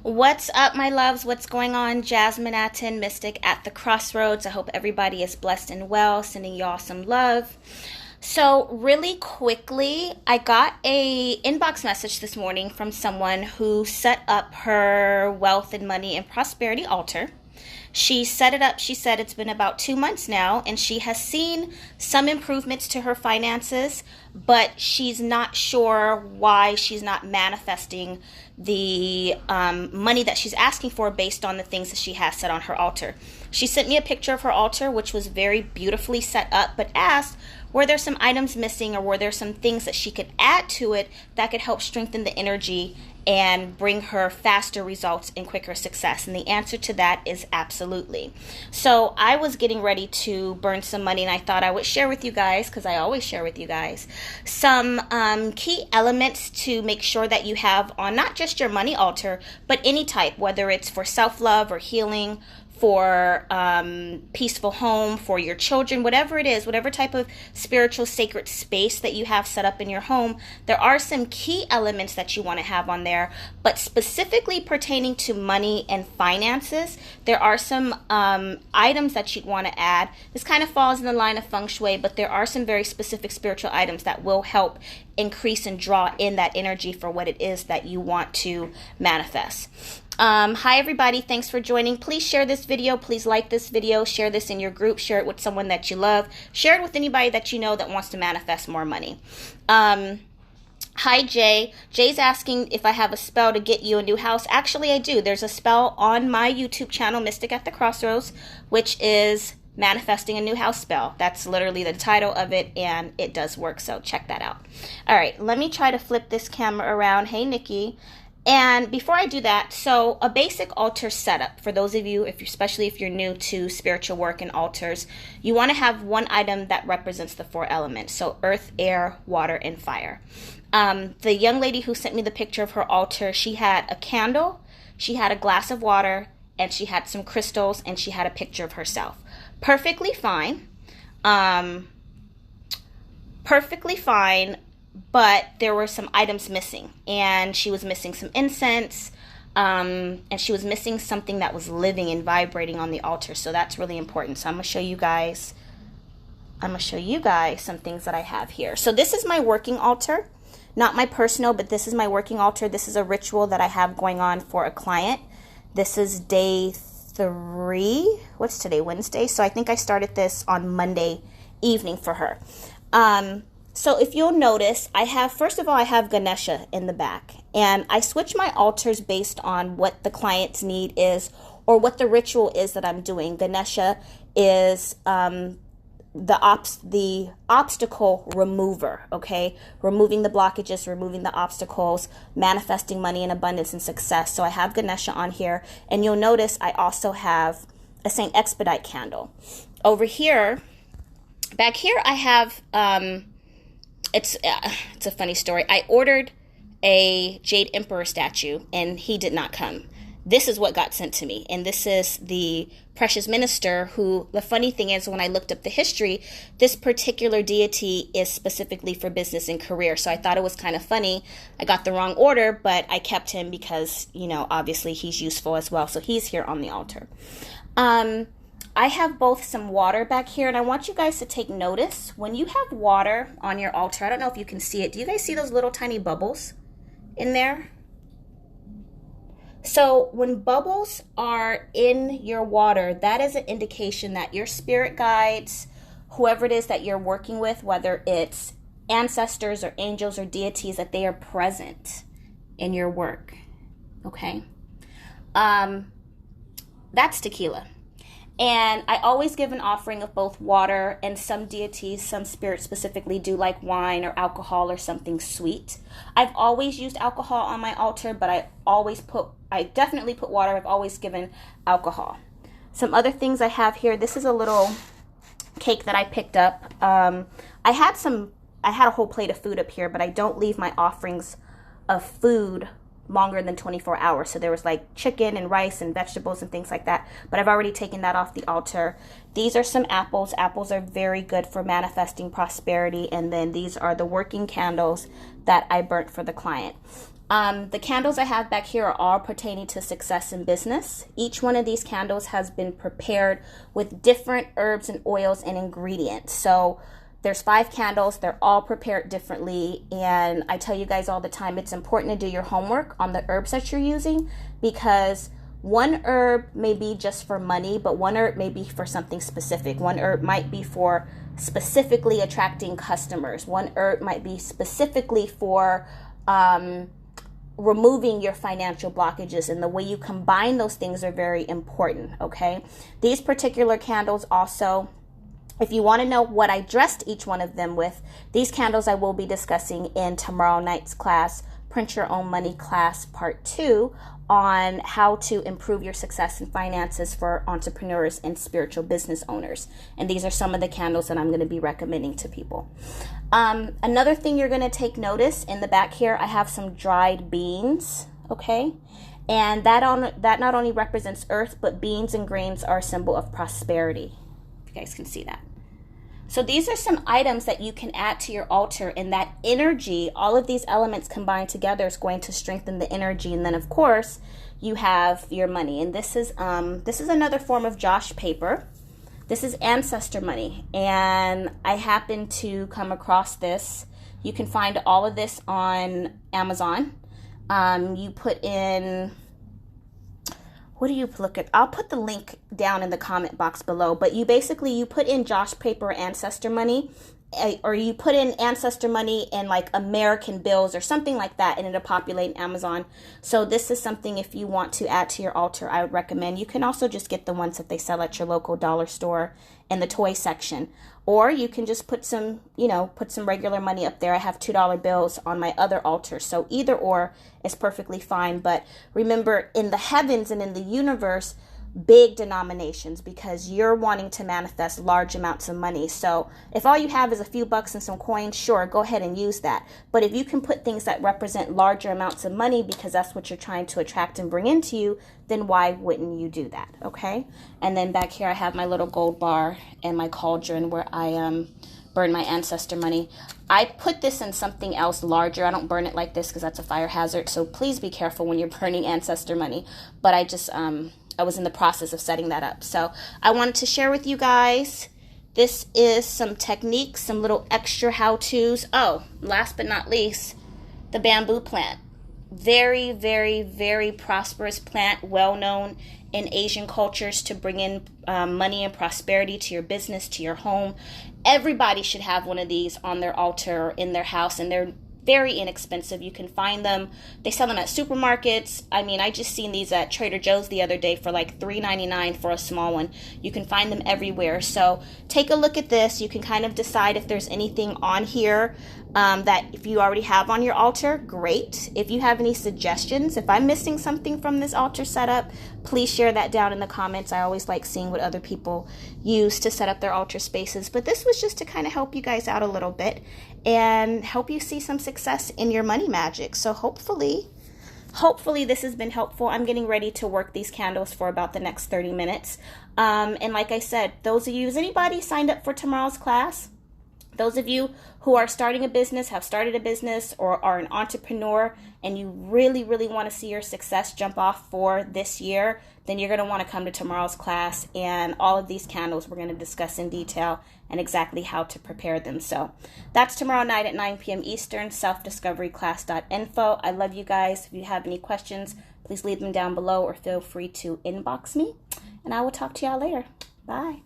What's up, my loves? What's going on? Jasmine Atten, Mystic at the Crossroads. I hope everybody is blessed and well. Sending y'all some love. So, really quickly, I got a inbox message this morning from someone who set up her wealth and money and prosperity altar. She set it up, she said it's been about 2 months now, and she has seen some improvements to her finances, but she's not sure why she's not manifesting the money that she's asking for based on the things that she has set on her altar. She sent me a picture of her altar, which was very beautifully set up, but asked, were there some items missing, or were there some things that she could add to it that could help strengthen the energy and bring her faster results and quicker success? And the answer to that is absolutely. So I was getting ready to burn some money, and I thought I would share with you guys, because I always share with you guys, some key elements to make sure that you have on not just your money altar, but any type, whether it's for self-love or healing, for peaceful home, for your children, whatever it is, whatever type of spiritual sacred space that you have set up in your home, there are some key elements that you want to have on there. But specifically pertaining to money and finances, there are some items that you'd want to add. This kind of falls in the line of feng shui, but there are some very specific spiritual items that will help increase and draw in that energy for what it is that you want to manifest. Hi everybody, thanks for joining. Please share this video, please like this video, share this in your group, share it with someone that you love, share it with anybody that you know that wants to manifest more money. Hi Jay. Jay's asking if I have a spell to get you a new house. Actually I do. There's a spell on my YouTube channel, Mystic at the Crossroads, which is manifesting a new house spell. That's literally the title of it, and it does work, so check that out. All right, let me try to flip this camera around. Hey Nikki. And before I do that, so a basic altar setup for those of you, especially if you're new to spiritual work and altars, you want to have one item that represents the four elements. So earth, air, water, and fire. The young lady who sent me the picture of her altar, she had a candle, she had a glass of water, and she had some crystals, and she had a picture of herself. Perfectly fine. Perfectly fine. But there were some items missing, and she was missing some incense, and she was missing something that was living and vibrating on the altar. So that's really important. So I'm going to show you guys some things that I have here. So this is my working altar, not my personal, but this is my working altar. This is a ritual that I have going on for a client. This is day 3. What's today? Wednesday. So I think I started this on Monday evening for her. So if you'll notice, first of all, I have Ganesha in the back, and I switch my altars based on what the client's need is or what the ritual is that I'm doing. Ganesha is the obstacle remover, okay? Removing the blockages, removing the obstacles, manifesting money and abundance and success. So I have Ganesha on here, and you'll notice I also have a Saint Expedite candle. Over here, back here, I have... It's a funny story. I ordered a Jade Emperor statue, and he did not come. This is what got sent to me, and this is the precious minister who, the funny thing is, when I looked up the history, this particular deity is specifically for business and career, so I thought it was kind of funny. I got the wrong order, but I kept him because, obviously he's useful as well, so he's here on the altar. I have both some water back here, and I want you guys to take notice. When you have water on your altar, I don't know if you can see it. Do you guys see those little tiny bubbles in there? So when bubbles are in your water, that is an indication that your spirit guides, whoever it is that you're working with, whether it's ancestors or angels or deities, that they are present in your work, okay? That's tequila. And I always give an offering of both water, and some deities, some spirits specifically do like wine or alcohol or something sweet. I've always used alcohol on my altar, but I definitely put water. I've always given alcohol. Some other things I have here, this is a little cake that I picked up. I had a whole plate of food up here, but I don't leave my offerings of food longer than 24 hours. So there was like chicken and rice and vegetables and things like that, but I've already taken that off the altar. These are some apples. Apples are very good for manifesting prosperity. And then these are the working candles that I burnt for the client. The candles I have back here are all pertaining to success in business. Each one of these candles has been prepared with different herbs and oils and ingredients. So there's 5 candles. They're all prepared differently. And I tell you guys all the time, it's important to do your homework on the herbs that you're using, because one herb may be just for money, but one herb may be for something specific. One herb might be for specifically attracting customers. One herb might be specifically for removing your financial blockages, and the way you combine those things are very important, okay? These particular candles also, if you want to know what I dressed each one of them with, these candles I will be discussing in tomorrow night's class, Print Your Own Money class part 2, on how to improve your success in finances for entrepreneurs and spiritual business owners. And these are some of the candles that I'm going to be recommending to people. Another thing you're going to take notice, in the back here, I have some dried beans, okay? And that not only represents earth, but beans and grains are a symbol of prosperity. You guys can see that. So these are some items that you can add to your altar, and that energy, all of these elements combined together, is going to strengthen the energy. And then of course you have your money, and this is another form of Josh paper. This is ancestor money, and I happened to come across this. You can find all of this on Amazon. You put in, what do you look at? I'll put the link down in the comment box below, but you put in Josh paper ancestor money, or you put in ancestor money and like American bills or something like that, and it'll populate in Amazon. So this is something, if you want to add to your altar, I would recommend. You can also just get the ones that they sell at your local dollar store in the toy section, or you can just put some regular money up there. I have $2 bills on my other altar, so either or is perfectly fine. But remember, in the heavens and in the universe, big denominations, because you're wanting to manifest large amounts of money. So if all you have is a few bucks and some coins, sure, go ahead and use that. But if you can put things that represent larger amounts of money, because that's what you're trying to attract and bring into you, then why wouldn't you do that? Okay. And then back here I have my little gold bar and my cauldron where I burn my ancestor money. I put this in something else larger. I don't burn it like this because that's a fire hazard. So please be careful when you're burning ancestor money. But I was in the process of setting that up. So I wanted to share with you guys. This is some techniques, some little extra how-tos. Oh, last but not least, the bamboo plant. Very, very, very prosperous plant, well known in Asian cultures to bring in money and prosperity to your business, to your home. Everybody should have one of these on their altar or in their house, and they're very inexpensive. You can find them. They sell them at supermarkets. I mean, I just seen these at Trader Joe's the other day for like $3.99 for a small one. You can find them everywhere. So take a look at this. You can kind of decide if there's anything on here that if you already have on your altar, great. If you have any suggestions, if I'm missing something from this altar setup, please share that down in the comments. I always like seeing what other people use to set up their altar spaces. But this was just to kind of help you guys out a little bit and help you see some success in your money magic. So hopefully this has been helpful. I'm getting ready to work these candles for about the next 30 minutes. And like I said, those of you, is anybody signed up for tomorrow's class? Those of you who are starting a business, have started a business, or are an entrepreneur, and you really, really want to see your success jump off for this year, then you're going to want to come to tomorrow's class. And all of these candles we're going to discuss in detail and exactly how to prepare them. So that's tomorrow night at 9 p.m. Eastern, selfdiscoveryclass.info. I love you guys. If you have any questions, please leave them down below or feel free to inbox me. And I will talk to y'all later. Bye.